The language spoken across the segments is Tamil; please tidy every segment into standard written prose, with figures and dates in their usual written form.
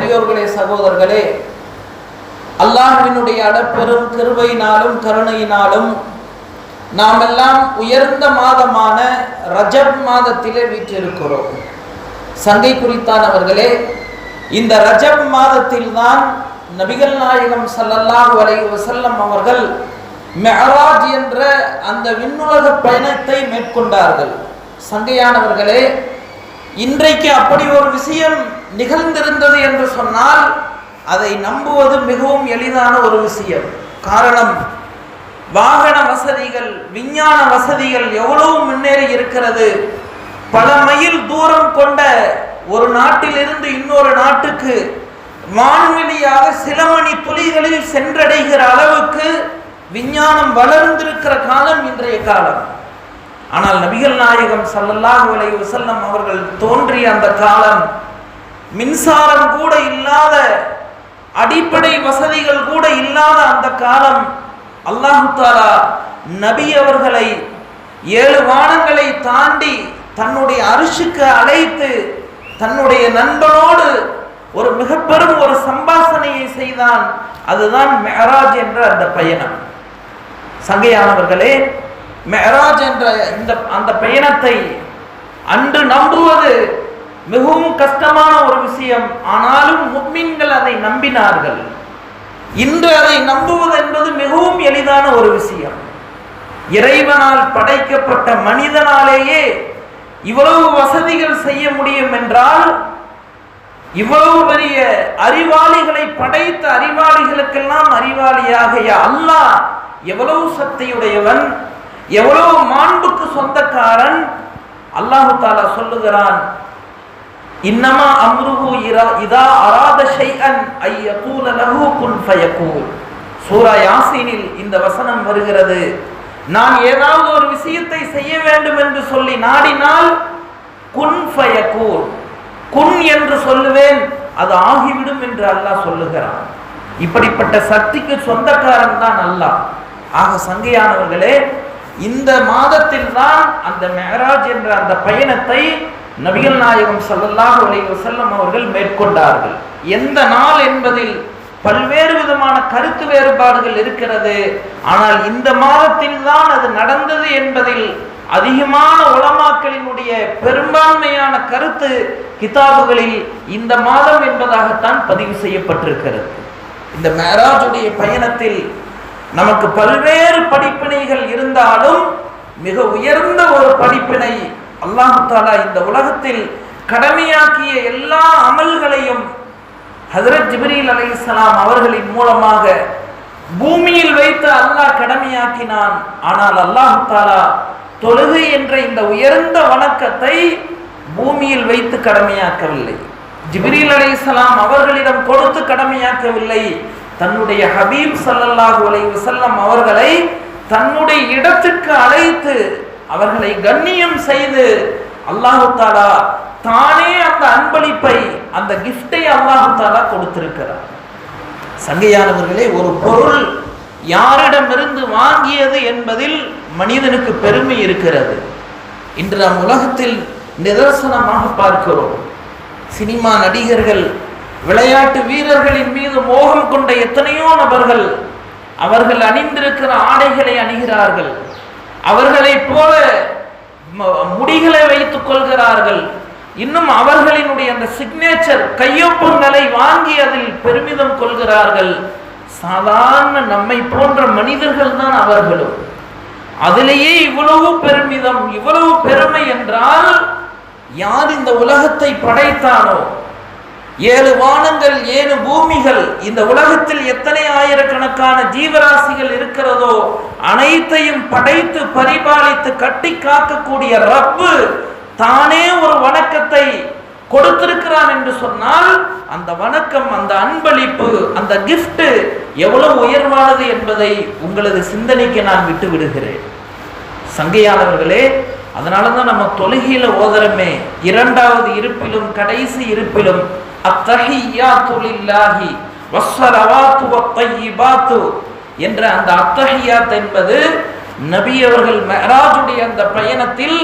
பெரியோர்களே, சகோதரர்களே, அல்லாஹ்வினுடைய அடப்பெரும் கிருபையினாலும் கருணையினாலும் நாம் எல்லாம் உயர்ந்த மாதமான ரஜப் மாதத்திலே வீற்றிருக்கிறோம். சங்கை குறித்தானவர்களே, இந்த ரஜப் மாதத்தில் தான் நபிகள் நாயகம் ஸல்லல்லாஹு அலைஹி வஸல்லம் அவர்கள் மிஅராஜ் என்ற அந்த விண்ணுலக பயணத்தை மேற்கொண்டார்கள். சங்கையானவர்களே, இன்றைக்கு அப்படி ஒரு விஷயம் நிகழ்ந்திருந்தது என்று சொன்னால் அதை நம்புவது மிகவும் எளிதான ஒரு விஷயம். காரணம், வாகன வசதிகள், விஞ்ஞான வசதிகள் எவ்வளவு முன்னேறி இருக்கிறது. பல மைல் தூரம் கொண்ட ஒரு நாட்டிலிருந்து இன்னொரு நாட்டுக்கு வான்வெளியாக சில மணி துளிகளில் சென்றடைகிற அளவுக்கு விஞ்ஞானம் வளர்ந்திருக்கிற காலம் இன்றைய காலம். ஆனால் நபிகள் நாயகம் ஸல்லல்லாஹு அலைஹி வஸல்லம் அவர்கள் தோன்றிய அந்த காலம், மின்சாரம் கூட இல்லாத, அடிப்படை வசதிகள் கூட இல்லாத அந்த காலம், அல்லாஹு தஆலா நபி அவர்களை 7 வானங்களை தாண்டி தன்னுடைய அரிஷுக்கு அழைத்து தன்னுடைய நண்பனோடு ஒரு மிக பெரும் ஒரு சம்பாஷணையை செய்தான். அதுதான் மிஅராஜ் என்ற அந்த பயணம். சங்கையானவர்களே, மிஅராஜ் என்ற அந்த பயணத்தை அன்று நம்புவது மிகவும் கஷ்டமான ஒரு விஷயம். ஆனாலும் முஃமின்கள் அதை நம்பினார்கள். இன்று அதை நம்புவது என்பது மிகவும் எளிதான ஒரு விஷயம். இறைவனால் படைக்கப்பட்ட மனிதனாலேயே இவ்வளவு வசதிகள் செய்ய முடியும் என்றால், இவ்வளவு பெரிய அறிவாளிகளை படைத்த அறிவாளிகளுக்கெல்லாம் அறிவாளியாக அல்லாஹ் எவ்வளவு சக்தியுடையவன், எவ்வளவு மாண்புக்கு சொந்தக்காரன். அல்லாஹு தஆலா சொல்லுகிறான், இன்னமா அம்ருஹு இதா அராத ஷைஅன் ஐயகூல லஹு குன் ஃபயகூன். சூரா யாசீனில் இந்த வசனம் வருகிறது. நான் ஏதாவது ஒரு விஷயத்தை செய்ய வேண்டும் என்று சொல்லி நாடினால் குன் ஃபயகூன், குன் என்று சொல்லுவேன், அது ஆகிவிடும் என்று அல்லாஹ் சொல்லுகிறான். இப்படிப்பட்ட சக்திக்கு சொந்தக்காரன் தான் அல்லாஹ். ஆக சங்கையானவர்களே, இந்த மாதத்தில் தான் அந்த மிஅராஜ் என்ற அந்த பயணத்தை நபிகள் நாயகம் ஸல்லல்லாஹு அலைஹி வஸல்லம் அவர்கள் மேற்கொண்டார்கள். எந்த நாள் என்பதில் பல்வேறு விதமான கருத்து வேறுபாடுகள் இருக்கிறது. ஆனால் இந்த மாதத்தில் தான் அது நடந்தது என்பதில் அதிகமான உலமாக்களினுடைய பெரும்பான்மையான கருத்து கிதாபுகளில் இந்த மாதம் என்பதாகத்தான் பதிவு செய்யப்பட்டிருக்கிறது. இந்த மிஅராஜுடைய பயணத்தில் நமக்கு பல்வேறு படிப்பினைகள் இருந்தாலும் மிக உயர்ந்த ஒரு படிப்பினை, அல்லாஹ் தஆலா இந்த உலகத்தில் கடமையாக்கிய எல்லா அமல்களையும் ஹஜ்ரத் ஜிப்ரீல் அலைஹிஸ்ஸலாம் அவர்களின் மூலமாக பூமியில் வைத்து அல்லாஹ் கடமையாக்கினான். ஆனால் அல்லாஹ் தஆலா தொழுகை என்ற இந்த உயர்ந்த வணக்கத்தை பூமியில் வைத்து கடமையாக்கவில்லை. ஜிப்ரீல் அலைஹிஸ்ஸலாம் அவர்களிடம் கொடுத்து கடமையாக்கவில்லை. தன்னுடைய ஹபீப் ஸல்லல்லாஹு அலைஹி வஸல்லம் அவர்களை தன்னுடைய இடத்துக்கு அழைத்து அவர்களை கண்ணியம் செய்து அல்லாஹ் தஆலா தானே அந்த அன்பளிப்பை, அந்த கிஃப்டை அல்லாஹ் தஆலா கொடுத்திருக்கிறார். சங்கையானவர்களே, ஒரு பொருள் யாரிடமிருந்து வாங்கியது என்பதில் மனிதனுக்கு பெருமை இருக்கிறது. இன்று நாம் உலகத்தில் நிதர்சனமாக பார்க்கிறோம். சினிமா நடிகர்கள், விளையாட்டு வீரர்களின் மீது மோகம் கொண்ட எத்தனையோ நபர்கள் அவர்கள் அணிந்திருக்கிற ஆடைகளை அணிகிறார்கள். அவர்களைப் போல முடிகளை வைத்துக் கொள்கிறார்கள். இன்னும் அவர்களினுடைய அந்த சிக்னேச்சர் கையொப்பங்களை வாங்கி அதில் பெருமிதம் கொள்கிறார்கள். சாதாரண நம்மை போன்ற மனிதர்கள் தான் அவர்களும். அதிலேயே இவ்வளவு பெருமிதம், இவ்வளவு பெருமை என்றால் யார் இந்த உலகத்தை படைத்தானோ, 7 வானங்கள் 7 பூமிகள், இந்த உலகத்தில் எத்தனை ஆயிரக்கணக்கான ஜீவராசிகள் இருக்கிறதோ அனைத்தையும் படைத்து பரிபாலித்து கட்டி காக்கக்கூடிய ரப்பு தானே ஒரு வணக்கத்தை கொடுத்திருக்கிறான் என்று சொன்னால், அந்த வணக்கம், அந்த அன்பளிப்பு, அந்த கிஃப்ட் எவ்வளவு உயர்வானது என்பதை உங்களது சிந்தனைக்கு நான் விட்டு விடுகிறேன். சங்கையாளர்களே, அதனாலதான் நம்ம தொழுகையில ஓதுறமே, 2வது இருப்பிலும் கடைசி இருப்பிலும் அத்தஹிய்யாத்து லில்லாஹி வஸ்ஸலவாத்து வத்தய்யிபாத்து என்ற அந்த அத்தஹியாத் என்பது நபி அவர்கள் மிஅராஜுடைய அந்த பயணத்தில்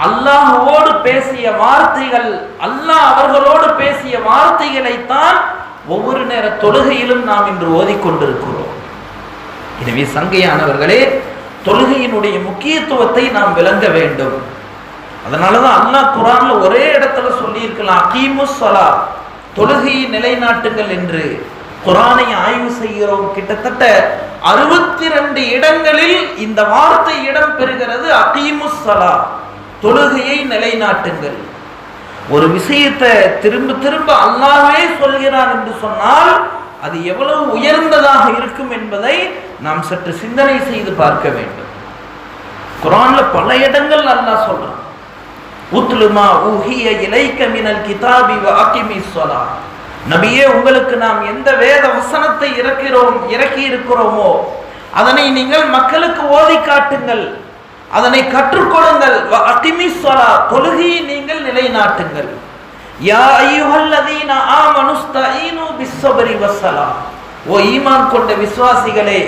அல்லாஹ்வோடு பேசிய வார்த்தைகள், அல்லாஹ் அவர்களோடு பேசிய வார்த்தைகளைத்தான் ஒவ்வொரு நேர தொழுகையிலும் நாம் இன்று ஓதிக்கொண்டிருக்கிறோம். எனவே சங்கையானவர்களே, தொழுகையினுடைய முக்கியத்துவத்தை நாம் விளங்க வேண்டும். அதனாலதான் அல்லாஹ் குர்ஆன்ல ஒரே இடத்துல சொல்லி இருக்கலாம், அகீமுஸ் ஸலா, தொழுகையை நிலைநாட்டுங்கள் என்று. குர்ஆனை ஆய்வு செய்கிறோம், கிட்டத்தட்ட 62 இடங்களில் இந்த வார்த்தை இடம் பெறுகிறது, அகீமுஸ் ஸலா, தொழுகையை நிலைநாட்டுங்கள். ஒரு விஷயத்தை திரும்ப திரும்ப அல்லாஹ்வே சொல்கிறான் என்று சொன்னால் அது எவ்வளவு உயர்ந்ததாக இருக்கும் என்பதை நாம் சற்று சிந்தனை செய்து பார்க்க வேண்டும். குர்ஆன்ல பல இடங்கள் அல்லாஹ் சொல்றான், உத்லுமா ஊஹிய இலைக்க மினல் கிதாபி வ அகிமிஸ் ஸலா, நபியே உங்களுக்கு நாம் எந்த வேத வசனத்தை இறக்கி இருக்கிறோமோ அதனை நீங்கள் மக்களுக்கு ஓதி காட்டுங்கள், அதனை கற்றுக்கொடுங்கள். வ அகிமிஸ் ஸலா, தொழுகையை நீங்கள் நிலைநாட்டுங்கள். யா அய்யுஹல்லதீன ஆமனுஸ்தஈனு பிஸ்ஸப்ரி வஸ்ஸலா, ஓ ஈமான் கொண்ட விசுவாசிகளே,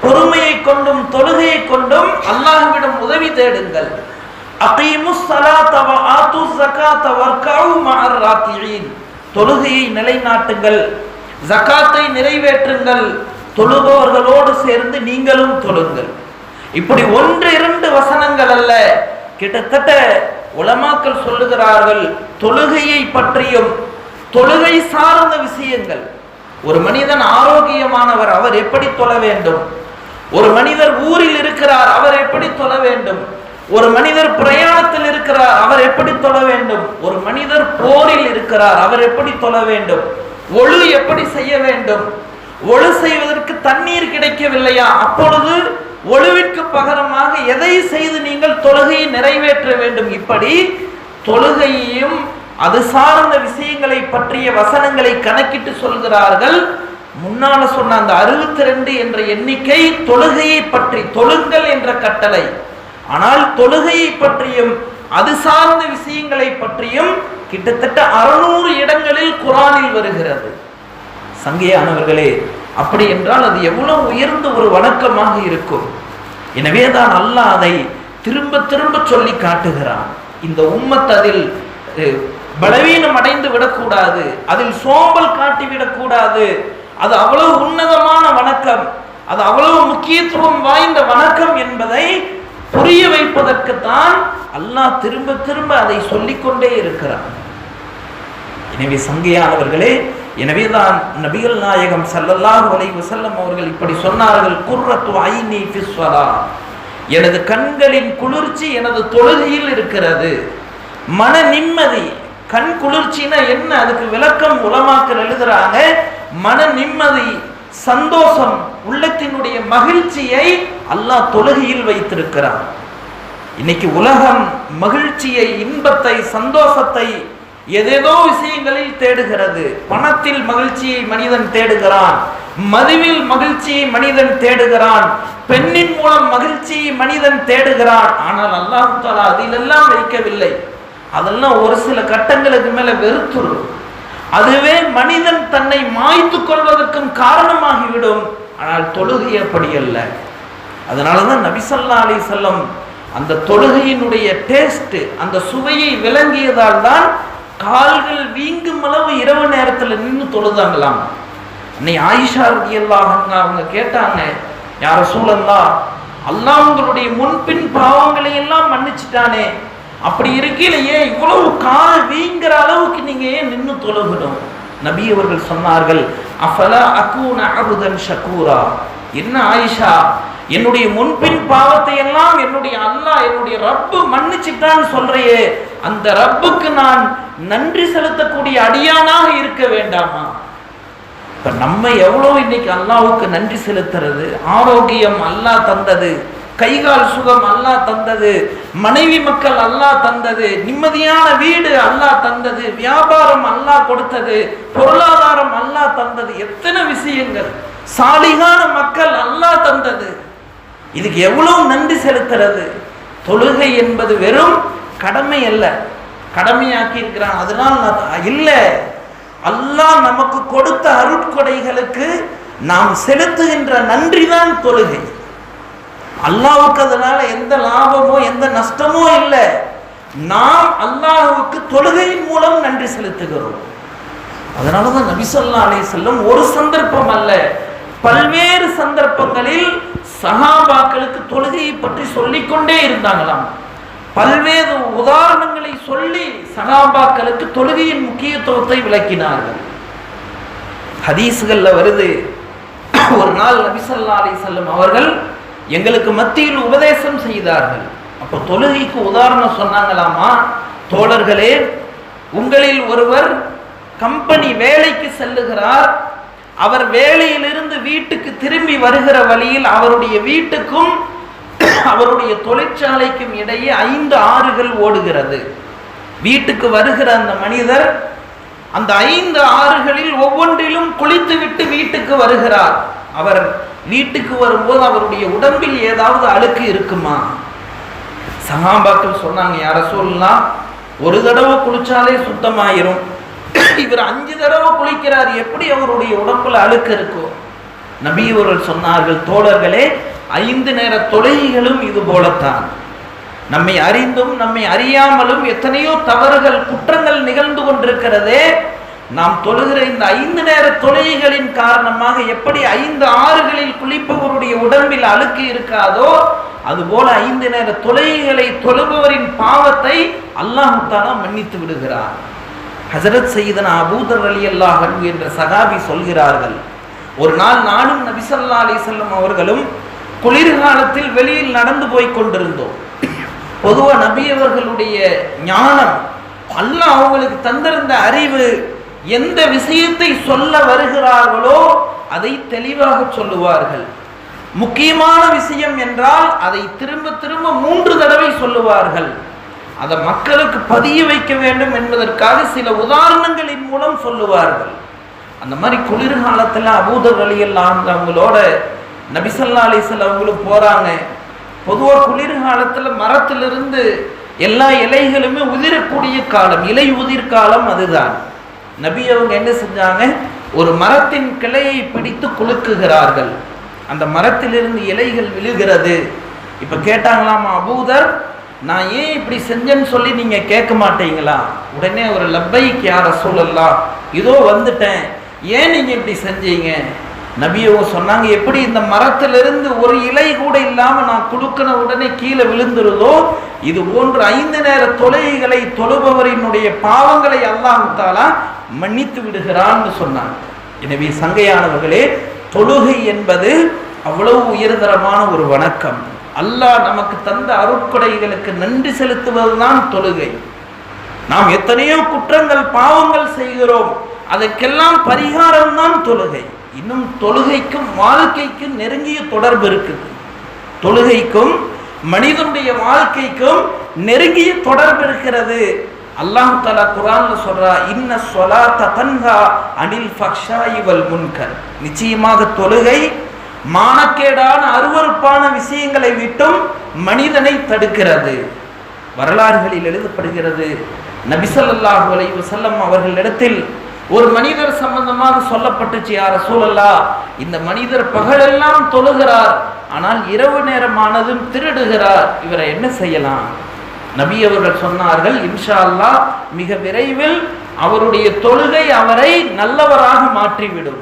பொறுமையை கொண்டும் தொழுகையை கொண்டும் அல்லாஹ்விடம் உதவி தேடுங்கள். அகீமுஸ் ஸலாத வ ஆத்துஸ் ஸகாத வர்கஉ மஅர் ராக்கிஈன், தொழுகையை நிலைநாட்டுங்கள், ஜகாத்தை நிறைவேற்றுங்கள், தொழுபவர்களோடு சேர்ந்து நீங்களும் தொழுங்கள். இப்படி 1-2 வசனங்கள் அல்ல, கிட்டத்தட்ட உலமாக்கள் சொல்லுகிறார்கள், தொழுகையை பற்றியும் தொழுகை சார்ந்த விஷயங்கள். ஒரு மனிதன் ஆரோக்கியமானவர், அவர் எப்படி தொழ வேண்டும்? ஒரு மனிதர் ஊரில் இருக்கிறார், அவர் எப்படி தொழ வேண்டும்? ஒரு மனிதர் பிரயாணத்தில் இருக்கிறார், அவர் எப்படி தொழ வேண்டும்? ஒரு மனிதர் போரில் இருக்கிறார், அவர் எப்படி தொழ வேண்டும்? ஒழு எப்படி செய்ய வேண்டும்? ஒழு செய்வதற்கு தண்ணீர் கிடைக்கவில்லையா, அப்பொழுது ஒழுவிற்கு பகரமாக எதை செய்து நீங்கள் தொழுகையை நிறைவேற்ற வேண்டும்? இப்படி தொழுகையையும் அது சார்ந்த விஷயங்களை பற்றிய வசனங்களை கணக்கிட்டு சொல்கிறார்கள். முன்னால சொன்ன அந்த 62 என்ற எண்ணிக்கை தொழுகையை பற்றி, தொழுங்கள் என்ற கட்டளை. ஆனால் தொழுகையை பற்றியும் அது சார்ந்த விஷயங்களை பற்றியும் கிட்டத்தட்ட 600 இடங்களில் குர்ஆனில் வருகிறது. சங்கையானவர்களே, அப்படி என்றால் அது எவ்வளவு உயர்ந்த ஒரு வணக்கமாக இருக்கும். எனவே தான் அல்லாஹ் அதை திரும்ப திரும்ப சொல்லி காட்டுகிறான். இந்த உம்மத் அதில் பலவீனம் அடைந்து விடக்கூடாது, அதில் சோம்பல் காட்டிவிடக்கூடாது. அது அவ்வளவு உன்னதமான வணக்கம், அது அவ்வளவு முக்கியத்துவம் வாய்ந்த வணக்கம் என்பதை புரிய வைப்பதற்குத்தான் அல்லாஹ் திரும்ப திரும்ப அதை சொல்லிக்கொண்டே இருக்கிறான். எனவே சங்கையானவர்களே, எனவேதான் நபிகள் நாயகம் ஸல்லல்லாஹு அலைஹி வஸல்லம் அவர்கள் இப்படி சொன்னார்கள், குர்ரத்து ஐனி ஃபிஸ் ஸலா, எனது கண்களின் குளிர்ச்சி எனது தொழுகையில் இருக்கிறது. மன நிம்மதி, கண் குளிர்ச்சினா என்ன, அதுக்கு விளக்கம் உலமாக்கள் எழுதுறாங்க. மன நிம்மதி, சந்தோஷம், உள்ளத்தினுடைய மகிழ்ச்சியை அல்லாஹ் தொழுகையில் வைத்திருக்கிறான். இன்னைக்கு உலகம் மகிழ்ச்சியை, இன்பத்தை, சந்தோஷத்தை ஏதேதோ விஷயங்களில் தேடுகிறது. பணத்தில் மகிழ்ச்சியை மனிதன் தேடுகிறான், மதுவில் மகிழ்ச்சியை மனிதன் தேடுகிறான், பெண்ணின் மூலம் மகிழ்ச்சியை மனிதன் தேடுகிறான். ஆனால் அல்லாஹ் தஆலா அதிலெல்லாம் வைக்கவில்லை. அதெல்லாம் ஒரு சில கட்டங்களுக்கு மேல வெறுத்துரும். அதுவே மனிதன் தன்னை மாய்த்து கொள்வதற்கும் காரணமாகிவிடும். ஆனால் தொழுகை அப்படி அல்ல. அதனாலதான் நபி ஸல்லல்லாஹு அலைஹி வஸல்லம் அந்த தொழுகையினுடைய டேஸ்ட், அந்த சுவையை விளங்கியதால் தான் கால்கள் வீங்கும் அளவு இரவு நேரத்தில் நின்று தொழுதாங்களாம். அன்னை ஆயிஷா ரலியல்லாஹு அன்ஹா அவங்க கேட்டாங்க, யா ரசூலல்லாஹ், அல்லாஹ் உங்களுடைய முன்பின் பாவங்களை எல்லாம் மன்னிச்சிட்டானே, அப்படி இருக்கையிலேயே இவ்வளவு கால் வீங்கிற அளவுக்கு நீங்க ஏன் நின்று தொழுகணும்? நபி அவர்கள் சொன்னார்கள், அஃபலா அகூன அபுதன் ஷகூரா, என்ன ஆயிஷா, என்னுடைய முன்பின் பாவத்தை எல்லாம் என்னுடைய அல்லாஹ், என்னுடைய ரப்பு மன்னிச்சுட்டான்னு சொல்றையே, அந்த ரப்புக்கு நான் நன்றி செலுத்தக்கூடிய அடியானாக இருக்க வேண்டாமா? இப்ப நம்ம எவ்வளவு இன்னைக்கு அல்லாஹ்வுக்கு நன்றி செலுத்துறது? ஆரோக்கியம் அல்லாஹ் தந்தது, கைகால் சுகம் அல்லாஹ் தந்தது, மனைவி மக்கள் அல்லாஹ் தந்தது, நிம்மதியான வீடு அல்லாஹ் தந்தது, வியாபாரம் அல்லாஹ் கொடுத்தது, பொருளாதாரம் அல்லாஹ் தந்தது, எத்தனை விஷயங்கள், சாலிகான மக்கள் அல்லாஹ் தந்தது. இதுக்கு எவ்வளவு நன்றி செலுத்துறது? தொழுகை என்பது வெறும் கடமை அல்ல, கடமையாக்கி இருக்கிறான் அதனால் இல்லை, அல்லாஹ் நமக்கு கொடுத்த அருட்கொடைகளுக்கு நாம் செலுத்துகின்ற நன்றி தான் தொழுகை. அல்லாஹ்வுக்கு அதனால எந்த லாபமோ எந்த நஷ்டமோ இல்லை. நாம் அல்லாஹ்வுக்கு தொழுகையின் மூலம் நன்றி செலுத்துகிறோம். அதனாலதான் நபி ஸல்லல்லாஹு அலைஹி வஸல்லம் ஒரு சந்தர்ப்பம் அல்ல, பல்வேறு சந்தர்ப்பங்களில் சஹாபாக்களுக்கு தொழுகையை பற்றி சொல்லிக்கொண்டே இருந்தாங்களாம். பல்வேறு உதாரணங்களை சொல்லி சஹாபாக்களுக்கு தொழுகையின் முக்கியத்துவத்தை விளக்கினார்கள். ஹதீஸ்கள்ல வருது, ஒரு நாள் நபி ஸல்லல்லாஹு அலைஹி வஸல்லம் அவர்கள் எங்களுக்கு மத்தியில் உபதேசம் செய்தார்கள். அப்போ தொழுகைக்கு உதாரணம் சொன்னாங்களாமா, தோழர்களே, உங்களில் ஒருவர் கம்பெனி வேலைக்கு செல்லுகிறார். அவர் வேலையிலிருந்து வீட்டுக்கு திரும்பி வருகிற வழியில் அவருடைய வீட்டுக்கும் அவருடைய தொழிற்சாலைக்கும் இடையே 5 ஆறுகள் ஓடுகிறது. வீட்டுக்கு வருகிற அந்த மனிதர் அந்த 5 ஆறுகளில் ஒவ்வொன்றிலும் குளித்துவிட்டு வீட்டுக்கு வருகிறார். அவர் வீட்டுக்கு வரும்போது அவருடைய உடம்பில் ஏதாவது அழுக்கு இருக்குமா? சஹாபாக்கள் சொன்னாங்க, யா ரசூலுல்லாஹ், ஒரு தடவை குளிச்சாலே சுத்தமாயிரும், இவர் 5 தடவை குளிக்கிறார், எப்படி அவருடைய உடம்புல அழுக்கு இருக்கும்? நபி அவர்கள் சொன்னார்கள், தோழர்களே, 5 நேர தொழுகைகளும் இது போலத்தான். நம்மை அறிந்தும் நம்மை அறியாமலும் எத்தனையோ தவறுகள் குற்றங்கள் நிகழ்ந்து கொண்டிருக்கிறதே. நாம் தொழுகிற இந்த 5 நேர தொழுகைகளின் காரணமாக எப்படி 5 ஆறுகளில் குளிப்பவருடைய உடம்பில் அழுக்கு இருக்காதோ, அதுபோல 5 நேர தொழுகைகளை தொழுபவரின் பாவத்தை அல்லாஹ் தஆலா மன்னித்து விடுகிறார். ஹஜரத் சையதுனா அபூதர் ரலியல்லாஹு அன்ஹு என்ற சஹாபி சொல்கிறார்கள், ஒரு நாள் நானும் நபி ஸல்லல்லாஹு அலைஹி வஸல்லம் அவர்களும் குளிர்காலத்தில் வெளியில் நடந்து போய் கொண்டிருந்தோம். பொதுவா நபி அவர்களுடைய ஞானம், அல்லாஹ் அவங்களுக்கு தந்திருந்த அறிவு, எந்த விஷயத்தை சொல்ல வருகிறார்களோ அதை தெளிவாக சொல்லுவார்கள். முக்கியமான விஷயம் என்றால் அதை திரும்ப திரும்ப 3 தடவை சொல்லுவார்கள். அதை மக்களுக்கு பதிய வைக்க வேண்டும் என்பதற்காக சில உதாரணங்களின் மூலம் சொல்லுவார்கள். அந்த மாதிரி குளிர்காலத்தில் அபூதர் ரலியல்லாஹு அன்ஹு அவங்களோட நபி ஸல்லல்லாஹு அலைஹி வஸல்லம் அவங்களும் போறாங்க. பொதுவாக குளிர்காலத்தில் மரத்திலிருந்து எல்லா இலைகளுமே உதிரக்கூடிய காலம், இலை உதிர் காலம் அதுதான். நபி அவங்க என்ன செஞ்சாங்க, ஒரு மரத்தின் கிளையை பிடித்து குலுக்குகிறார்கள். அந்த மரத்திலிருந்து இலைகள் விழுகிறது. இப்ப கேட்டாங்களாமா, அபூதர், நான் ஏன் இப்படி செஞ்சேன்னு சொல்லி நீங்க கேட்க மாட்டீங்களா? உடனே ஒரு லப்பைக் யா ரசூலல்லாஹ், இதோ வந்துட்டேன், ஏன் நீங்க இப்படி செஞ்சீங்க? நபியவங்க சொன்னாங்க, எப்படி இந்த மரத்திலிருந்து ஒரு இலை கூட இல்லாம நான் குலுக்கின உடனே கீழே விழுந்துருதோ, இது போன்று 5 நேர தொழுகைகளை தொழுபவரினுடைய பாவங்களை அல்லாஹ் தஆலா மன்னித்து விடுகிறான்னு சொன்னாங்க. எனவே சங்கையானவர்களே, தொழுகை என்பது அவ்வளவு உயர்தரமான ஒரு வணக்கம். அல்லாஹ் நமக்கு தந்த அருட்கொடைகளுக்கு நன்றி செலுத்துவதுதான் தொழுகை. நாம் எத்தனையோ குற்றங்கள் பாவங்கள் செய்கிறோம், அதற்கெல்லாம் பரிகாரம் தான் தொழுகை. இன்னும் தொழுகைக்கும் வாழ்க்கைக்கும் நெருங்கிய தொடர்பு இருக்குது. தொழுகைக்கும் மனிதனுடைய வாழ்க்கைக்கும் நெருங்கிய தொடர்பு இருக்கிறது. அல்லாஹ் தஆலா குர்ஆன்ல சொல்றா, இன்ன ஸலாத்த தன்ஹா அனில் ஃபஹ்ஷாஇ வல் முன்கர், நிச்சயமாக தொழுகை மானக்கேடான அருவருப்பான விஷயங்களை விட்டும் மனிதனை தடுக்கிறது. வரலாறுகளில் எழுதப்படுகிறது, நபி ஸல்லல்லாஹு அலைஹி வஸல்லம் அவர்களிடத்தில் ஒரு மனிதர் சம்பந்தமாக சொல்லப்பட்டுச்சு, யா ரசூலல்லாஹ், இந்த மனிதர் பகலெல்லாம் தொழுகிறார், ஆனால் இரவு நேரமானதும் திருடுகிறார், இவரை என்ன செய்யலாம்? நபி அவர்கள் சொன்னார்கள், இன்ஷா அல்லாஹ் மிக விரைவில் அவருடைய தொழுகை அவரை நல்லவராக மாற்றிவிடும்.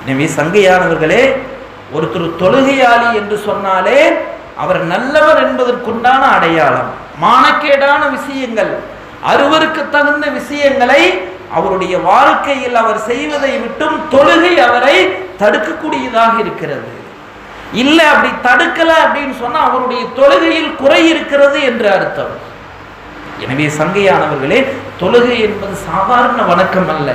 எனவே சங்கையானவர்களே, ஒருத்தர் தொழுகையாளி என்று சொன்னாலே அவர் நல்லவர் என்பதற்குண்டான அடையாளம். மானக்கேடான விஷயங்கள், அருவருக்கு தகுந்த விஷயங்களை அவருடைய வாழ்க்கையில் அவர் செய்வதை விட்டும் தொழுகை அவரை தடுக்கக்கூடியதாக இருக்கிறது. இல்லை அப்படி தடுக்கல அப்படின்னு சொன்னா அவருடைய தொழுகையில் குறை இருக்கிறது என்று அர்த்தம். எனவே சங்கையானவர்களே, தொழுகை என்பது சாதாரண வணக்கம் அல்ல.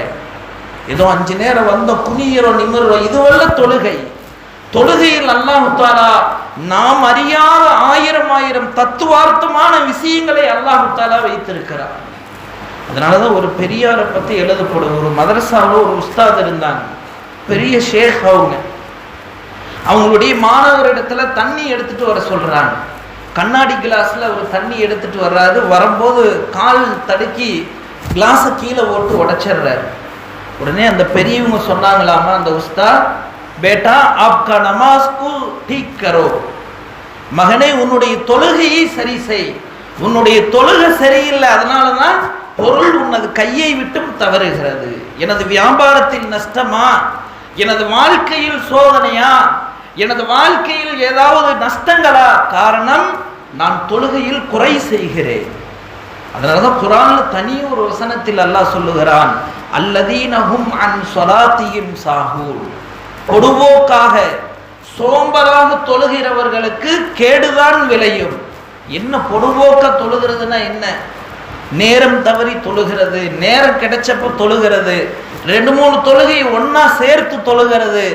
ஏதோ 5 நேரம் வந்த குனியறோம் நிமிர்றோம், இதுவல்ல தொழுகை. தொழுகையில் அல்லாஹ் தஆலா நாம் அறியாத 1000 தத்துவார்த்தமான விஷயங்களை அல்லாஹ் தஆலா வைத்திருக்கிறார். அதனாலதான் ஒரு பெரியாரை பத்தி எழுதப்படும், ஒரு மதரசாவில் ஒரு உஸ்தாத் இருந்தாங்க, பெரிய ஷேக். அவங்களுடைய மாணவரிடத்துல தண்ணி எடுத்துட்டு வர சொல்றாங்க. கண்ணாடி கிளாஸ்ல ஒரு தண்ணி எடுத்துட்டு வர்றாரு. வரும்போது கால் தடுக்கி கிளாஸை கீழே போட்டு உடைச்சிடுறாரு. உடனே அந்த பெரியவங்க சொன்னாங்களாமா, அந்த உஸ்தாத், பேட்டா ஆப்கா நமாஸ்கு டீக் கரோ, மகனே உன்னுடைய தொழுகையை சரி செய், உன்னுடைய தொழுகை சரியில்லை, அதனாலதான் பொருள் உனது கையை விட்டும் தவறுகிறது. எனது வியாபாரத்தில் நஷ்டமா, எனது வாழ்க்கையில் சோதனையா, எனது வாழ்க்கையில் ஏதாவது நஷ்டங்களா? காரணம், நான் தொழுகையில் குறை செய்கிறேன். அதனாலதான் குர்ஆன்ல தனி ஒரு வசனத்தில் அல்லாஹ் சொல்லுகிறான், அல்லதீனஹும் அன் ஸலாத்திஹிம் சாஹூன். பொடுபோக்காக சோம்பலாக தொழுகிறவர்களுக்கு கேடுதான் விளையும். என்ன பொடுபோக்க தொழுகிறதுனா என்ன? நேரம் தவறி தொழுகிறது, நேரம் கிடைச்சப்ப தொழுகிறது, 2-3 தொழுகை ஒன்னா சேர்த்து தொழுகிறது.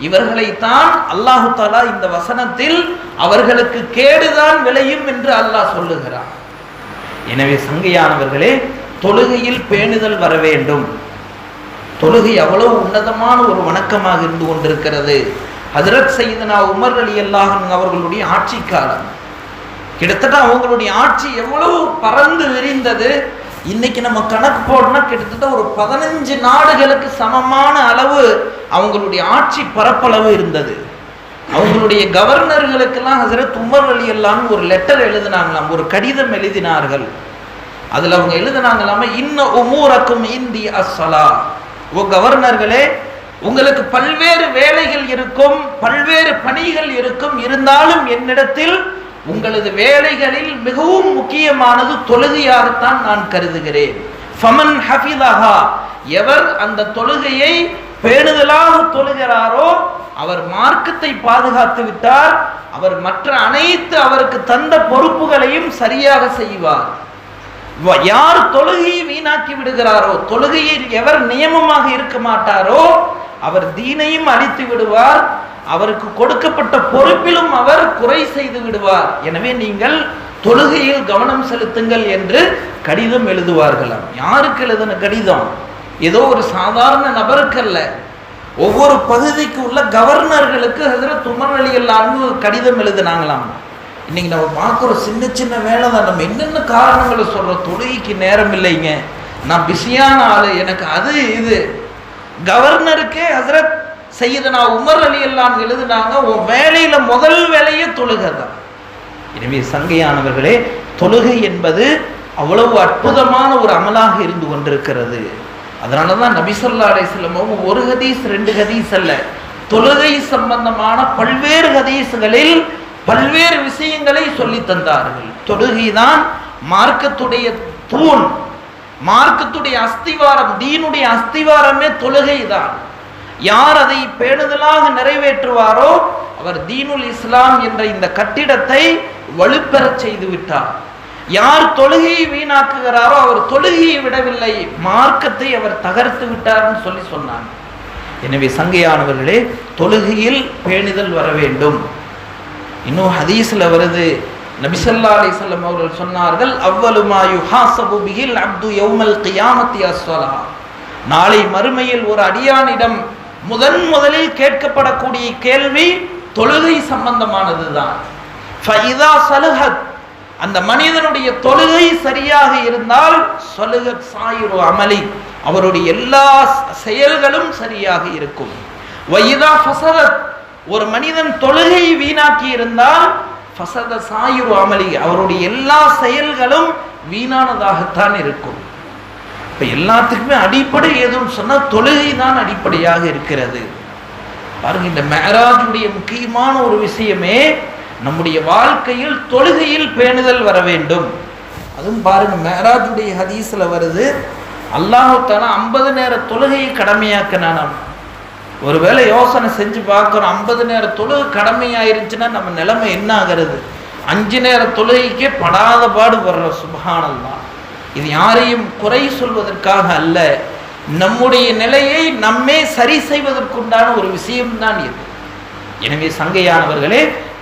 இவர்களைத்தான் அல்லாஹு தஆலா இந்த வசனத்தில் அவர்களுக்கு கேடுதான் விளையும் என்று அல்லாஹ் சொல்லுகிறான். எனவே சங்கையானவர்களே, தொழுகையில் பேணுதல் வர வேண்டும். தொழுகை அவ்வளவு உன்னதமான ஒரு வணக்கமாக இருந்து கொண்டிருக்கிறது. ஹஜ்ரத் சையதுனா உமர் ரலியல்லாஹு அன்ஹு அவர்களுடைய ஆட்சி காலம், கிட்டத்தட்ட அவங்களுடைய ஆட்சி எவ்வளவு பறந்து விரிந்தது. இன்னைக்கு நம்ம கணக்கு போடனா கிட்டத்தட்ட ஒரு 15 நாடுகளுக்கு சமமான அளவு அவங்களுடைய ஆட்சி பரப்பளவு இருந்தது. அவங்களுடைய கவர்னர்களுக்கெல்லாம் ஹஜ்ரத் உமர் ரலியல்லாஹு அன்ஹு ஒரு லெட்டர் எழுதினாங்களாம், ஒரு கடிதம் எழுதினார்கள். அதுல அவங்க எழுதினாங்களாம, இன்ன உமூரக்கும் இந்தி அஸ்ஸலா. ஓ கவர்னர்களே, உங்களுக்கு பல்வேறு வேலைகள் இருக்கும், பல்வேறு பணிகள் இருக்கும், இருந்தாலும் என்னிடத்தில் உங்களது வேலைகளில் மிகவும் முக்கியமானது தொழுகையாகத்தான் நான் கருதுகிறேன். ஃபமன் ஹஃபிதஹா, எவர் அந்த தொழுகையை பேணுதலாக தொழுகிறாரோ அவர் மார்க்கத்தை பாதுகாத்து விட்டார், அவர் மற்ற அனைத்து அவருக்கு தந்த பொறுப்புகளையும் சரியாக செய்வார். யார் தொழுகையை வீணாக்கி விடுகிறாரோ, தொழுகையில் எவர் நியமமாக இருக்க மாட்டாரோ அவர் தீனையும் அழித்து விடுவார், அவருக்கு கொடுக்கப்பட்ட பொறுப்பிலும் அவர் குறை செய்து விடுவார். எனவே நீங்கள் தொழுகையில் கவனம் செலுத்துங்கள் என்று கடிதம் எழுதுவார்களாம். யாருக்கு எழுதின கடிதம்? ஏதோ ஒரு சாதாரண நபருக்கு அல்ல, ஒவ்வொரு பகுதிக்கு உள்ள கவர்னர்களுக்கு ஹஜ்ரத் உமர் ரலியல்லாஹு அன்ஹு கடிதம் எழுதினாங்களாம். இன்னைக்கு நம்ம பார்க்குற சின்ன சின்ன வேலை தான். நம்ம என்னென்ன காரணங்களை சொல்றோம், தொழுகைக்கு நேரம் இல்லைங்க, நான் பிஸியான ஆளு, எனக்கு அது இது. கவர்னருக்கே ஹஜ்ரத் சையதுனா உமர் ரலியல்லாஹு அன்ஹு எழுதினாங்க, உன் வேலையில முதல் வேலையே தொழுகை தான். எனவே சங்கையானவர்களே, தொழுகை என்பது அவ்வளவு அற்புதமான ஒரு அமலாக இருந்து கொண்டிருக்கிறது. அதனாலதான் நபி ஸல்லல்லாஹு அலைஹி வஸல்லம் ஒரு ஹதீஸ் 2 ஹதீஸ் அல்ல, தொழுகை சம்பந்தமான பல்வேறு ஹதீஸ்களில் பல்வேறு விஷயங்களை சொல்லி தந்தார்கள். தொழுகைதான் மார்க்கத்துடைய தூண், மார்க்கத்துடைய அஸ்திவாரம், தீனுடைய அஸ்திவாரமே தொழுகை தான். யார் அதை பேணுதலாக நிறைவேற்றுவாரோ அவர் தீனுல் இஸ்லாம் என்ற இந்த கட்டிடத்தை வலுப்பெறச் செய்து விட்டார். யார் தொழுகையை வீணாக்குகிறாரோ அவர் தொழுகையை விடவில்லை, மார்க்கத்தை அவர் தகர்த்து விட்டார்னு சொல்லி சொன்னாங்க. எனவே சங்கையானவர்களே, தொழுகையில் பேணுதல் வர வேண்டும். இன்னும் ஹதீஸ்ல வருது, நபி ஸல்லல்லாஹு அலைஹி வஸல்லம் அவர்கள் சொன்னார்கள், அவ்வலு மா யுஹாஸபு பிஹில் அப்து யௌமல் கியாமத்தி அஸ்ஸலா. நாளை மறுமையில் ஒரு அடியானிடம் முதலில் கேட்கப்படக்கூடிய கேள்வி தொழுகை சம்பந்தமானதுதான். ஃபஇதா ஸலஹத், அந்த மனிதனுடைய தொழுகை சரியாக இருந்தால் ஸலஹத் சாயிரு அமலி, அவருடைய எல்லா செயல்களும் சரியாக இருக்கும். வஇதா ஃபஸலத், ஒரு மனிதன் தொழுகை வீணாக்கி இருந்தால் ஃபஸத சாயிரு அமலி, அவருடைய எல்லா செயல்களும் வீணானதாகத்தான் இருக்கும். இப்ப எல்லாத்துக்குமே அடிப்படை எதுன்னு சொன்னா தொழுகை தான் அடிப்படையாக இருக்கிறது. பாருங்க, இந்த மேராஜுடைய முக்கியமான ஒரு விஷயமே நம்முடைய வாழ்க்கையில் தொழுகையில் பேணுதல் வர வேண்டும். அதுவும் பாருங்க, மேராஜுடைய ஹதீஸ்ல வருது, அல்லாஹ் தஆலா 50 நேர தொழுகையை கடமையாக்கினானாம். ஒருவேளை யோசனை செஞ்சு பார்க்கிறோம், 50 நேர தொழுகை கடமையாயிருச்சுன்னா நம்ம நிலைமை என்ன ஆகிறது? 5 நேர தொழுகைக்கே படாத பாடு வர்ற. சுப்ஹானல்லாஹ். இது யாரையும் குறை சொல்வதற்காக அல்ல, நம்முடைய நிலையை நம்மே சரி செய்வதற்குண்டான ஒரு விஷயம்தான் இது. எனவே சங்கையானவர்களே,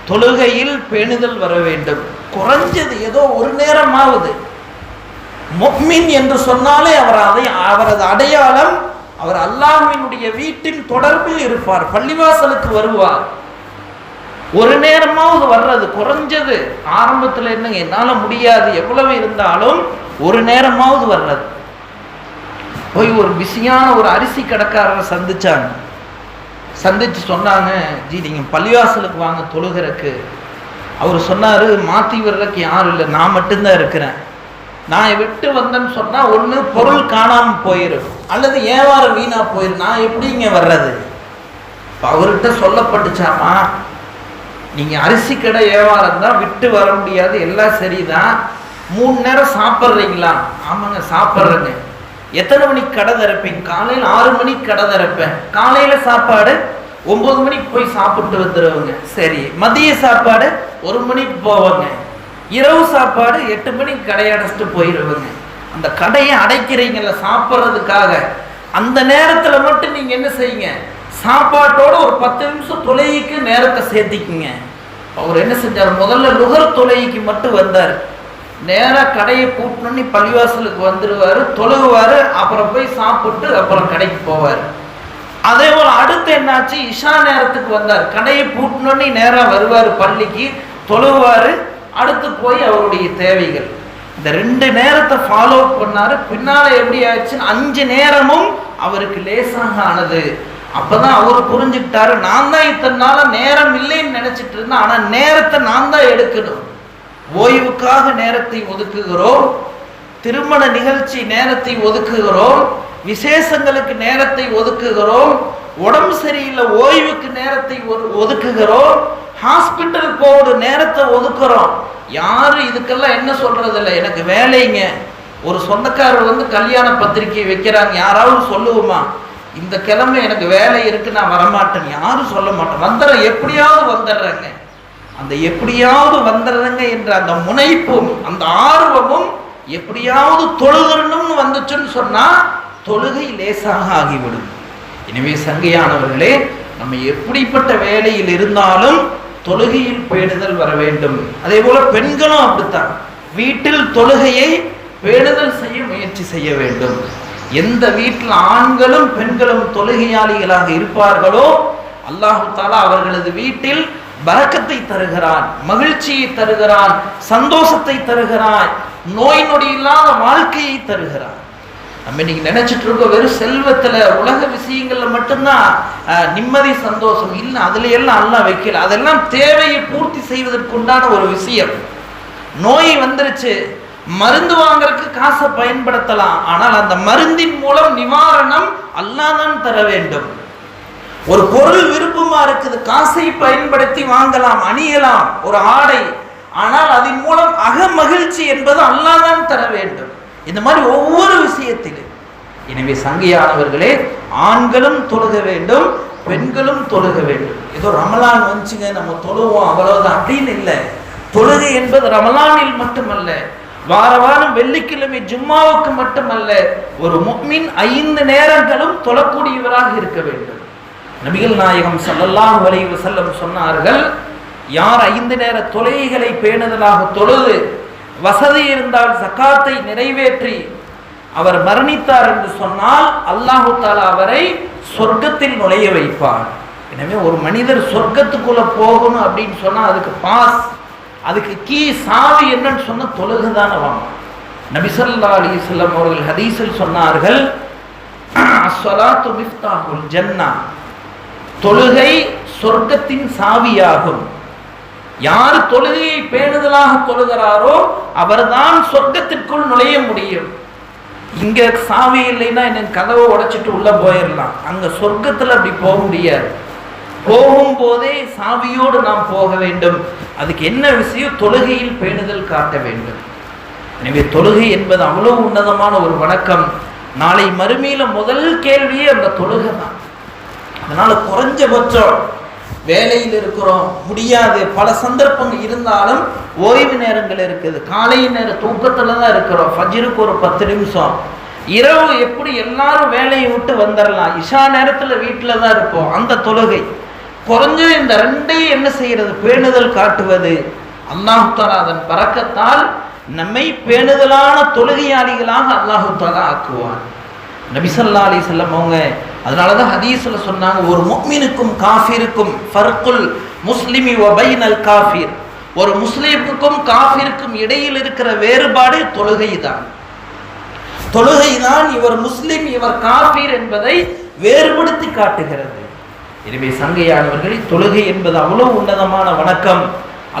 தொழுகையில் பேணுதல் வர வேண்டும். குறைஞ்சது ஏதோ ஒரு நேரமாவது. முஃமின் என்று சொன்னாலே அவரது அடையாளம், அவர் அல்லாஹ்வினுடைய வீட்டின் தொடர்பில் இருப்பார், பள்ளிவாசலுக்கு வருவார். ஒரு நேரமாவது வர்றது குறைஞ்சது. ஆரம்பத்தில் என்னங்க, என்னால முடியாது, எவ்வளவு இருந்தாலும் ஒரு நேரமாவது வர்றது. போய் ஒரு பிஸியான ஒரு அரிசி கடைக்காரரை சந்திச்சு சொன்னாங்க, ஜி நீங்க பள்ளிவாசலுக்கு வாங்க தொழுகிறக்கு. அவர் சொன்னாரு, மாற்றி வர்றதுக்கு யாரும் இல்லை, நான் மட்டும்தான் இருக்கிறேன். நான் விட்டு வந்தேன்னு சொன்னா ஒன்று பொருள் காணாமல் போயிடும், அல்லது வியாபாரம் வீணா போயிடும், நான் எப்படி இங்கே வர்றது? இப்போ அவர்கிட்ட சொல்லப்பட்டுச்சாமா, நீங்கள் அரிசி கடை வியாபாரம் தான், விட்டு வர முடியாது, எல்லாம் சரிதான், 3 நேரம் சாப்பிட்றீங்களா? ஆமாங்க சாப்பிட்றேங்க. எத்தனை மணிக்கு கடை திறப்பீங்க? காலையில் 6 மணிக்கு கடை திறப்பேன். காலையில் சாப்பாடு 9 மணிக்கு போய் சாப்பிட்டு வந்துடுவோங்க. சரி, மதிய சாப்பாடு 1 மணிக்கு போவாங்க. இரவு சாப்பாடு 8 மணிக்கு கடையை அடைச்சிட்டு போயிடுவாங்க. அந்த கடையை அடைக்கிறீங்கல்ல சாப்பிட்றதுக்காக, அந்த நேரத்தில் மட்டும் நீங்கள் என்ன செய்யுங்க, சாப்பாட்டோட ஒரு 10 நிமிஷம் தொலைக்கு நேரத்தை சேர்த்திக்குங்க. அவர் என்ன செஞ்சார், முதல்ல லுகர் தொலைக்கு மட்டும் வந்தார். நேராக கடையை பூட்டினோன்னு பள்ளிவாசலுக்கு வந்துடுவார், தொழுகுவார், அப்புறம் போய் சாப்பிட்டு அப்புறம் கடைக்கு போவார். அதே போல் அடுத்து என்னாச்சு, இஷா நேரத்துக்கு வந்தார். கடையை பூட்டினோன்னு நேராக வருவார் பள்ளிக்கு, தொழுவார், அடுத்து போய் அவருடைய தேவைகள். இந்த 2 நேரத்தை ஃபாலோ பண்ணாரு. பின்னால எப்படி ஆயிடுச்சுன்னு 5 நேரமும் அவருக்கு லேசாக ஆனது. அப்பதான் அவர் புரிஞ்சுக்கிட்டாரு, நான் தான் இத்தனை நாள நேரம் இல்லைன்னு நினைச்சிட்டு இருந்தேன், ஆனா நேரத்தை நான் தான் எடுக்கணும். ஓய்வுக்காக நேரத்தை ஒதுக்குகிறோம், திருமண நிகழ்ச்சி நேரத்தை ஒதுக்குகிறோம், விசேஷங்களுக்கு நேரத்தை ஒதுக்குகிறோம், உடம்பு சரியில்லை ஓய்வுக்கு நேரத்தை ஒதுக்குகிறோம், ஹாஸ்பிட்டல் போடு நேரத்தை ஒதுக்குறோம். யாரும் இதுக்கெல்லாம் என்ன சொல்றது இல்லை, எனக்கு வேலைங்க. ஒரு சொந்தக்காரர் வந்து கல்யாண பத்திரிக்கை வைக்கிறாங்க, யாராவது சொல்லுவோமா இந்த கிழமை எனக்கு வேலை இருக்கு நான் வரமாட்டேன்? யாரும் சொல்ல மாட்டேன். வந்துடுறேன், எப்படியாவது வந்துடுறேங்க. அந்த எப்படியாவது வந்துடுறேங்க என்ற அந்த முனைப்பும் அந்த ஆர்வமும் எப்படியாவது தொழுகணும்னு வந்துச்சுன்னு சொன்னா தொழுகை லேசாக ஆகிவிடும். எனவே சங்கையானவர்களே, நம்ம எப்படிப்பட்ட வேலையில் இருந்தாலும் தொழுகையில் பேணுதல் வர வேண்டும். அதே போல பெண்களும் அப்படித்தான், வீட்டில் தொழுகையை பேணுதல் செய்ய முயற்சி செய்ய வேண்டும். எந்த வீட்டில் ஆண்களும் பெண்களும் தொழுகையாளிகளாக இருப்பார்களோ அல்லாஹு தஆலா அவர்களது வீட்டில் பரக்கத்தை தருகிறான், மகிழ்ச்சியை தருகிறான், சந்தோஷத்தை தருகிறான், நோய் நொடி இல்லாத வாழ்க்கையை தருகிறான். நம்ம இன்னைக்கு நினைச்சிட்டு இருக்கோம் வெறும் செல்வத்துல உலக விஷயங்கள்ல மட்டும்தான் நிம்மதி சந்தோஷம் இல்லை, அதுல எல்லாம் அல்லாஹ் வைக்கல. அதெல்லாம் தேவையை பூர்த்தி செய்வதற்குண்டான ஒரு விஷயம். நோய் வந்துருச்சு, மருந்து வாங்கறதுக்கு காசை பயன்படுத்தலாம், ஆனால் அந்த மருந்தின் மூலம் நிவாரணம் அல்லாஹ் தான் தர வேண்டும். ஒரு பொருள் விருப்பமா இருக்குது, காசை பயன்படுத்தி வாங்கலாம், அணியலாம் ஒரு ஆடை, ஆனால் அதன் மூலம் அக மகிழ்ச்சி என்பது அல்லாஹ் தான் தர வேண்டும். இந்த மாதிரி ஒவ்வொரு விஷயத்திலும். எனவே சங்கையானவர்களே, ஆண்களும் தொழுக வேண்டும், பெண்களும் தொழுக வேண்டும். ஏதோ ரமலான் வந்துச்சுங்க நம்ம தொழுவோம் அவ்வளவுதான் அப்படின்னு இல்லை. தொழுகை என்பது ரமலானில் மட்டுமல்ல, வார வாரம் வெள்ளிக்கிழமை ஜும்மாவுக்கு மட்டுமல்ல, ஒரு முஃமின் 5 நேரங்களும் தொழக்கூடியவராக இருக்க வேண்டும். நபிகள் நாயகம் ஸல்லல்லாஹு அலைஹி வஸல்லம் சொன்னார்கள், யார் 5 நேர தொழுகைகளை பேணுதலாக தொழுது வசதி இருந்தால் ஜகாத்தை நிறைவேற்றி அவர் மரணித்தார் என்று சொன்னால் அல்லாஹு தஆலா அவரை சொர்க்கத்தில் நுழைய வைப்பார். எனவே ஒரு மனிதர் சொர்க்கத்துக்குள்ள போகணும் அப்படின்னு சொன்னா அதுக்கு பாஸ், அதுக்கு கீ சாவி என்னன்னு சொன்ன தொழுகை தானே வாங்க. நபி ஸல்லல்லாஹு அலைஹி வஸல்லம் அவர்கள் ஹதீஸில் சொன்னார்கள், அஸ்ஸலாத்து மிஃப்தாஹுல் ஜன்னah, தொழுகை சொர்க்கத்தின் சாவியாகும். யார் தொழுகையை பேணுதலாக தொழுகிறாரோ அவர்தான் சொர்க்கத்திற்குள் நுழைய முடியும். இங்க சாவி இல்லைன்னா எனக்கு கதவை உடைச்சிட்டு உள்ள போயிடலாம், அங்க சொர்க்கத்துல அப்படி போக முடியாது. போகும்போதே சாவியோடு நாம் போக வேண்டும். அதுக்கு என்ன விஷயம், தொழுகையில் பேணுதல் காட்ட வேண்டும். எனவே தொழுகை என்பது அவ்வளவு உன்னதமான ஒரு வணக்கம். நாளை மறுமையில முதல் கேள்வியே அந்த தொழுகை தான். அதனால குறைஞ்சபட்சம் வேலையில் இருக்கிறோம், முடியாது, பல சந்தர்ப்பங்கள் இருந்தாலும் ஓய்வு நேரங்கள் இருக்குது. காலை நேர தூக்கத்துல தான் இருக்கிறோம், ஃபஜ்ருக்கு ஒரு 10 நிமிஷம். இரவு எப்படி எல்லாரும் வேலையை விட்டு வந்துடலாம், இஷா நேரத்துல வீட்டில தான் இருப்போம், அந்த தொழுகை குறைஞ்ச இந்த 2ஐயும் என்ன செய்யறது, பேணுதல் காட்டுவது. அல்லாஹு தஆலா அதன் பரக்கத்தால் நம்மை பேணுதலான தொழுகையாளிகளாக அல்லாஹு தஆலா ஆக்குவான். நபி ஸல்லல்லாஹு அலைஹி வஸல்லம் அவங்க அதனாலதான் ஹதீஸ்ல சொன்னாங்க, ஒரு முஃமினுக்கும் காஃபிருக்கும் ஃபர்குல் முஸ்லிமி வ பைனல் காஃபிர், ஒரு முஸ்லிமுக்கும் காஃபிருக்கும் இடையில் இருக்கிற வேறுபாடு தொழுகைதான். தொழுகைதான் இவர் முஸ்லிம் இவர் காஃபிர் என்பதை வேறுபடுத்தி காட்டுகிறது. எனவே சங்கையானவர்களே, தொழுகை என்பது அவ்வளவு உன்னதமான வணக்கம்.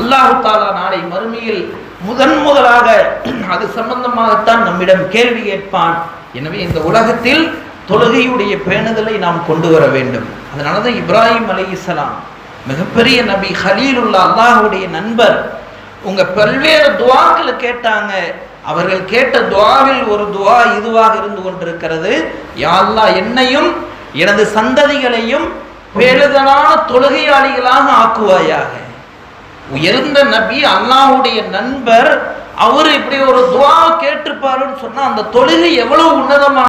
அல்லாஹு தஆலா நாளை மறுமையில் முதலாக அது சம்பந்தமாகத்தான் நம்மிடம் கேள்வி கேட்பான். எனவே இந்த உலகத்தில் தொழுகையுடைய பேணுதலை நாம் கொண்டு வர வேண்டும். அதனால தான் இப்ராஹிம் அலைஹிஸ்ஸலாம் மிகப்பெரிய நபி, ஹலீலுல்லா, அல்லாஹ்வுடைய நண்பர், உங்க பல்வேறு துஆக்களை கேட்டாங்க. அவர்கள் கேட்ட துஆவில் ஒரு துஆ இதுவாக இருந்து கொண்டிருக்கிறது: யா அல்லாஹ், என்னையும் எனது சந்ததிகளையும் பேணுதலான தொழுகையாளிகளாக ஆக்குவாயாக. உயர்ந்த நபி, அல்லாஹ்வுடைய நண்பர், அவர் இப்படி ஒரு துஆ கேட்டிருப்பாருன்னு சொன்னா அந்த தொழுகை எவ்வளவு உன்னதமான